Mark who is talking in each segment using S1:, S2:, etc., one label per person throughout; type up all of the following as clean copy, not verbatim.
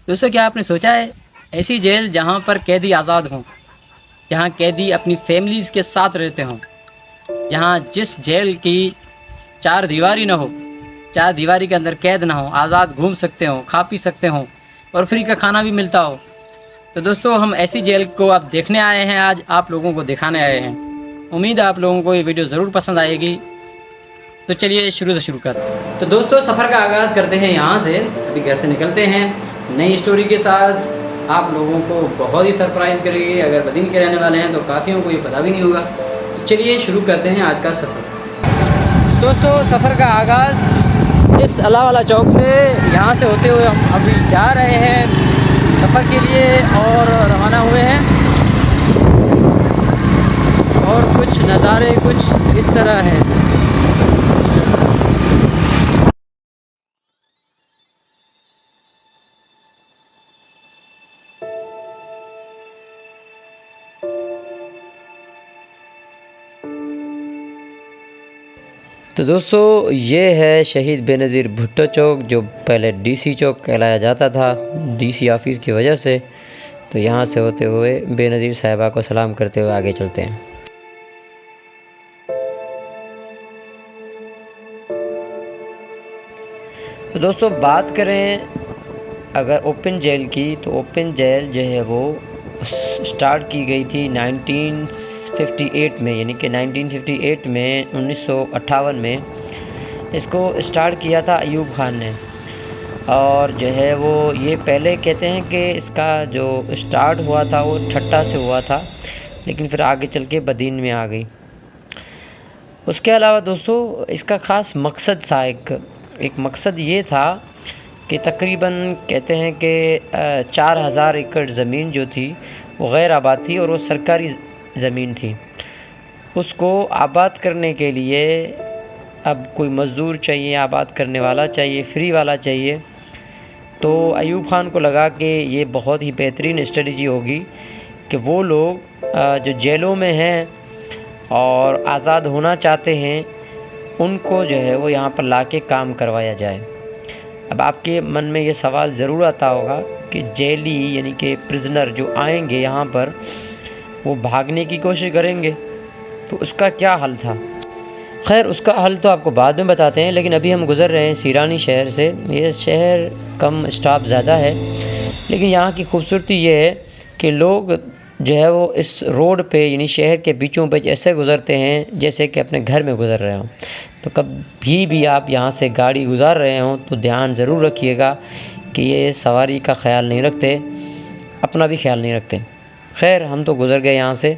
S1: दोस्तों, क्या आपने सोचा है ऐसी जेल जहाँ पर कैदी आज़ाद हों, जहाँ कैदी अपनी फैमिलीज़ के साथ रहते हों, जहाँ जिस जेल की चार दीवारी ना हो, चार दीवारी के अंदर कैद ना हो, आज़ाद घूम सकते हों, खा पी सकते हों और फ्री का खाना भी मिलता हो। तो दोस्तों, हम ऐसी जेल को आप देखने आए हैं, आज आप लोगों को दिखाने आए हैं। उम्मीद है आप लोगों को ये वीडियो ज़रूर पसंद आएगी। तो चलिए शुरू से शुरू करते। तो दोस्तों, सफ़र का आगाज़ करते हैं यहाँ से। अभी घर से निकलते हैं नई स्टोरी के साथ। आप लोगों को बहुत ही सरप्राइज़ करेगी। अगर बदीन के रहने वाले हैं तो काफ़ियों को ये पता भी नहीं होगा। तो चलिए शुरू करते हैं आज का सफ़र। दोस्तों, सफ़र का आगाज़ इस अलावाला चौक से, यहाँ से होते हुए हम अभी जा रहे हैं सफ़र के लिए और रवाना हुए हैं। और कुछ नज़ारे कुछ इस तरह हैं। तो दोस्तों, ये है शहीद बेनज़ीर भुट्टो चौक, जो पहले डीसी चौक कहलाया जाता था डीसी ऑफिस की वजह से। तो यहाँ से होते हुए बेनज़ीर साहिबा को सलाम करते हुए आगे चलते हैं। तो दोस्तों, बात करें अगर ओपन जेल की, तो ओपन जेल जो है वो स्टार्ट की गई थी 1958 में, यानी कि 1958 में 1958 में इसको स्टार्ट किया था अयूब खान ने। और जो है वो ये पहले कहते हैं कि इसका जो स्टार्ट हुआ था वो ठट्टा से हुआ था, लेकिन फिर आगे चल के बदीन में आ गई। उसके अलावा दोस्तों, इसका ख़ास मकसद था, एक मकसद ये था कि तकरीबन कहते हैं कि 4000 एकड़ ज़मीन जो थी वो गैर आबाद थी और वो सरकारी ज़मीन थी। उसको आबाद करने के लिए अब कोई मज़दूर चाहिए, आबाद करने वाला चाहिए, फ्री वाला चाहिए। तो अयूब ख़ान को लगा कि ये बहुत ही बेहतरीन स्ट्रेटजी होगी कि वो लोग जो जेलों में हैं और आज़ाद होना चाहते हैं, उनको जो है वो यहाँ पर लाके काम करवाया जाए। अब आपके मन में ये सवाल ज़रूर आता होगा कि जेली यानी कि प्रिजनर जो आएंगे यहाँ पर, वो भागने की कोशिश करेंगे, तो उसका क्या हल था। खैर, उसका हल तो आपको बाद में बताते हैं, लेकिन अभी हम गुज़र रहे हैं सीरानी शहर से। ये शहर कम स्टाफ ज़्यादा है, लेकिन यहाँ की खूबसूरती ये है कि लोग जो है वो इस रोड पे यानी शहर के बीचों बीच ऐसे गुज़रते हैं जैसे कि अपने घर में गुज़र रहे हों। तो कभी भी आप यहाँ से गाड़ी गुज़ार रहे हों तो ध्यान ज़रूर रखिएगा कि ये सवारी का ख्याल नहीं रखते, अपना भी ख्याल नहीं रखते। खैर, हम तो गुज़र गए यहाँ से।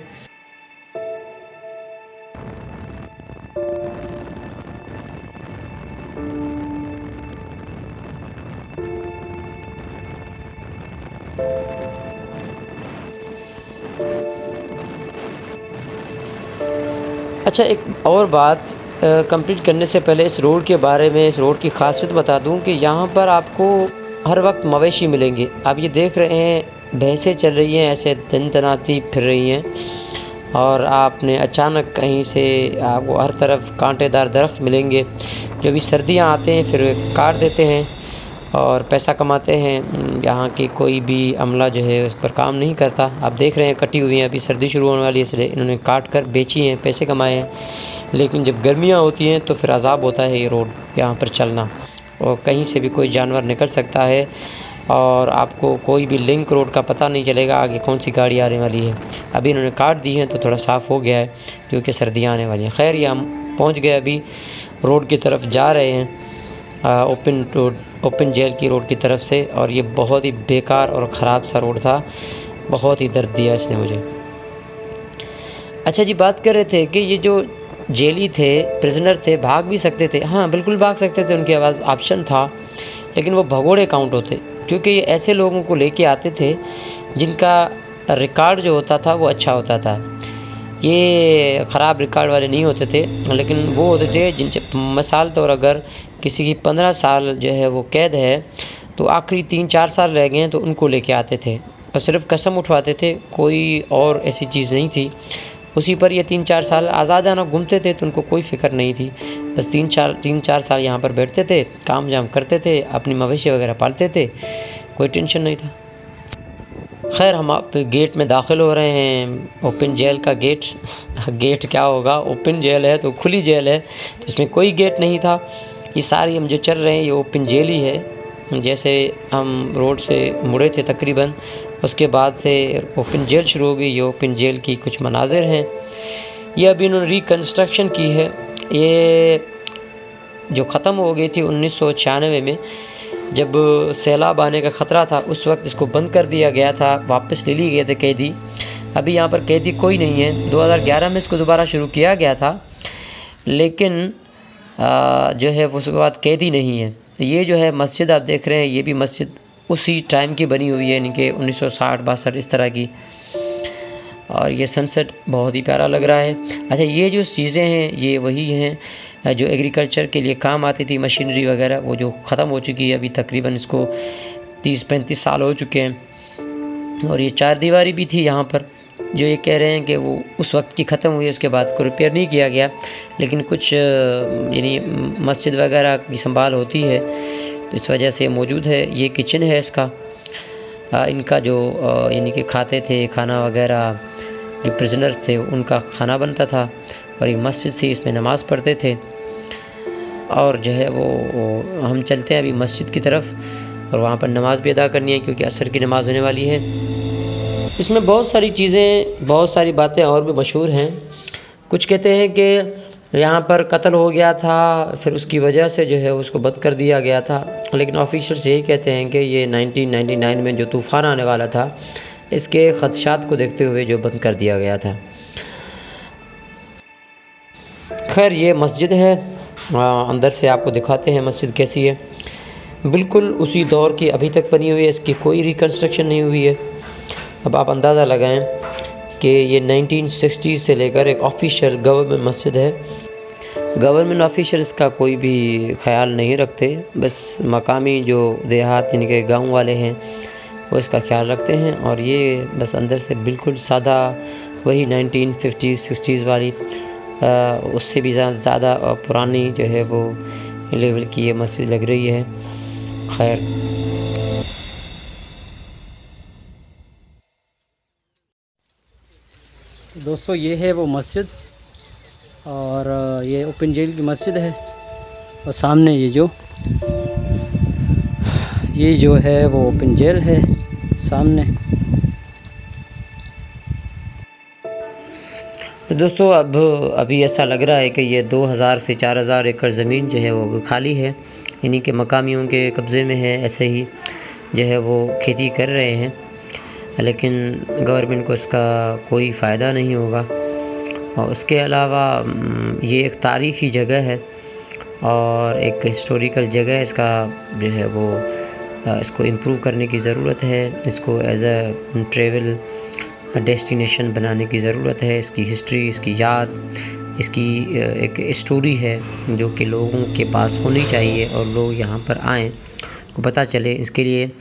S1: अच्छा, एक और बात कंप्लीट करने से पहले इस रोड के बारे में, इस रोड की ख़ासियत बता दूं कि यहाँ पर आपको हर वक्त मवेशी मिलेंगे। आप ये देख रहे हैं भैंसें चल रही हैं, ऐसे तनाती फिर रही हैं, और आपने अचानक कहीं से आपको हर तरफ कांटेदार दरख्त मिलेंगे जो भी सर्दियाँ आते हैं फिर काट देते हैं और पैसा कमाते हैं। यहाँ की कोई भी अमला जो है उस पर काम नहीं करता। आप देख रहे हैं कटी हुई हैं, अभी सर्दी शुरू होने वाली है इसलिए इन्होंने काट कर बेची हैं, पैसे कमाए हैं। लेकिन जब गर्मियाँ होती हैं तो फिर अज़ाब होता है ये रोड यहाँ पर चलना, और कहीं से भी कोई जानवर निकल सकता है और आपको कोई भी लिंक रोड का पता नहीं चलेगा आगे कौन सी गाड़ी आने वाली है। अभी इन्होंने काट दी है तो थोड़ा साफ़ हो गया है क्योंकि सर्दियाँ आने वाली हैं। खैर, ये हम पहुँच गए, अभी रोड की तरफ जा रहे हैं, ओपन जेल की रोड की तरफ से। और ये बहुत ही बेकार और ख़राब सा रोड था, बहुत ही दर्द दिया इसने मुझे। अच्छा जी, बात कर रहे थे कि ये जो जेली थे, प्रिजनर थे, भाग भी सकते थे। हाँ, बिल्कुल भाग सकते थे, उनके पास ऑप्शन था, लेकिन वो भगोड़े काउंट होते, क्योंकि ये ऐसे लोगों को लेके आते थे जिनका रिकॉर्ड जो होता था वो अच्छा होता था। ये ख़राब रिकॉर्ड वाले नहीं होते थे, लेकिन वो होते थे जिनसे मिसाल तौर अगर किसी की 15 साल जो है वो कैद है तो आखिरी 3-4 साल रह गए हैं तो उनको लेके आते थे और सिर्फ कसम उठवाते थे, कोई और ऐसी चीज़ नहीं थी। उसी पर ये 3-4 साल आज़ादाना घूमते थे तो उनको कोई फ़िक्र नहीं थी। बस 3-4 साल यहाँ पर बैठते थे, काम जाम करते थे, अपनी मवेशी वगैरह पालते थे, कोई टेंशन नहीं था। खैर हम आप गेट में दाखिल हो रहे हैं, ओपन जेल का गेट। गेट क्या होगा, ओपन जेल है तो खुली जेल है, तो इसमें कोई गेट नहीं था। ये सारी हम जो चल रहे हैं ये ओपन जेल ही है। जैसे हम रोड से मुड़े थे तकरीबन, उसके बाद से ओपन जेल शुरू हो गई। ये ओपन जेल की कुछ मनाजिर हैं। ये अभी इन्होंने रिकन्स्ट्रक्शन की है। ये जो ख़त्म हो गई थी 1996 में, जब सैलाब आने का ख़तरा था, उस वक्त इसको बंद कर दिया गया था, वापस ले लिए गए थे कैदी। अभी यहाँ पर कैदी कोई नहीं है। 2011 में इसको दोबारा शुरू किया गया था, लेकिन जो है उसके बाद कैदी नहीं है। ये जो है मस्जिद आप देख रहे हैं, ये भी मस्जिद उसी टाइम की बनी हुई है, यानी कि 1960-62 इस तरह की। और ये सनसेट बहुत ही प्यारा लग रहा है। अच्छा, ये जो चीज़ें हैं ये वही हैं जो एग्रीकल्चर के लिए काम आती थी, मशीनरी वगैरह, वो जो ख़त्म हो चुकी है अभी। तकरीबन इसको 30-35 साल हो चुके हैं। और ये चार दीवारी भी थी यहाँ पर, जो ये कह रहे हैं कि वो उस वक्त की ख़त्म हुई, उसके बाद इसको रिपेयर नहीं किया गया। लेकिन कुछ यानी मस्जिद वगैरह की संभाल होती है, तो इस वजह से मौजूद है। ये किचन है इसका। इनका जो यानी कि खाते थे खाना वगैरह, जो प्रिजनर थे उनका खाना बनता था, और एक मस्जिद से इसमें नमाज़ पढ़ते थे। और जो है वो हम चलते हैं अभी मस्जिद की तरफ, और वहाँ पर नमाज़ भी अदा करनी है क्योंकि असर की नमाज़ होने वाली है। इसमें बहुत सारी चीज़ें, बहुत सारी बातें और भी मशहूर हैं। कुछ कहते हैं कि यहाँ पर कत्ल हो गया था, फिर उसकी वजह से जो है उसको बंद कर दिया गया था। लेकिन ऑफिशियल्स यही कहते हैं कि ये 1999 में जो तूफ़ान आने वाला था, इसके ख़दशात को देखते हुए जो बंद कर दिया गया था। खैर ये मस्जिद है, अंदर से आपको दिखाते हैं मस्जिद कैसी है। बिल्कुल उसी दौर की अभी तक बनी हुई है, इसकी कोई रिकन्स्ट्रक्शन नहीं हुई है। अब आप अंदाज़ा लगाएं कि ये 1960 से लेकर एक ऑफिशियल गवर्नमेंट मस्जिद है। गवर्नमेंट ऑफिशियल इसका कोई भी ख्याल नहीं रखते, बस मकामी जो देहात यानी कि गाँव वाले हैं वो इसका ख्याल रखते हैं। और ये बस अंदर से बिल्कुल सादा वही 1950-60s वाली, उससे भी ज़्यादा पुरानी जो है वो लेवल की ये मस्जिद लग रही है। खैर
S2: दोस्तों, ये है वो मस्जिद, और ये ओपन जेल की मस्जिद है। और सामने ये जो है वो ओपन जेल है सामने।
S1: तो दोस्तों अभी ऐसा लग रहा है कि ये 2000 से 4000 एकड़ ज़मीन जो है वो खाली है, यानी कि मकामियों के कब्ज़े में है। ऐसे ही जो है वो खेती कर रहे हैं, लेकिन गवर्नमेंट को इसका कोई फ़ायदा नहीं होगा। और उसके अलावा ये एक तारीख़ी जगह है और एक हिस्टोरिकल जगह है। इसका जो है वो इसको इम्प्रूव करने की ज़रूरत है। इसको एज अ ट्रैवल डेस्टिनेशन बनाने की ज़रूरत है। इसकी हिस्ट्री, इसकी याद, इसकी एक स्टोरी है जो कि लोगों के पास होनी चाहिए, और लोग यहाँ पर आएँ, को पता चले। इसके लिए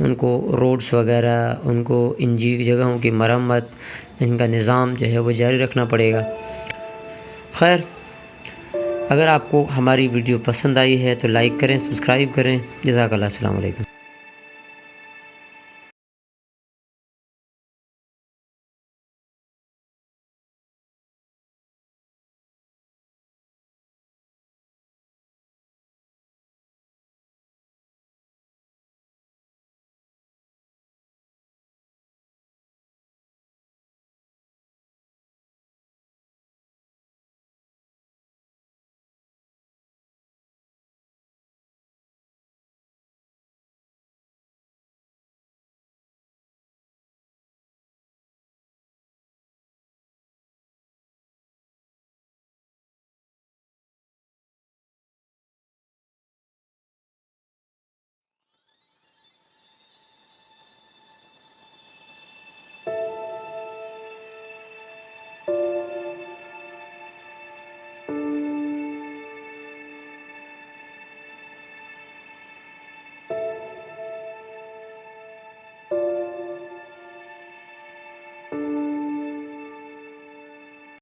S1: उनको रोड्स वगैरह, उनको इन जगहों की मरम्मत, इनका निज़ाम जो है वो जारी रखना पड़ेगा। खैर, अगर आपको हमारी वीडियो पसंद आई है तो लाइक करें, सब्सक्राइब करें। जज़ाकल्लाह, अस्सलाम वालेकुम।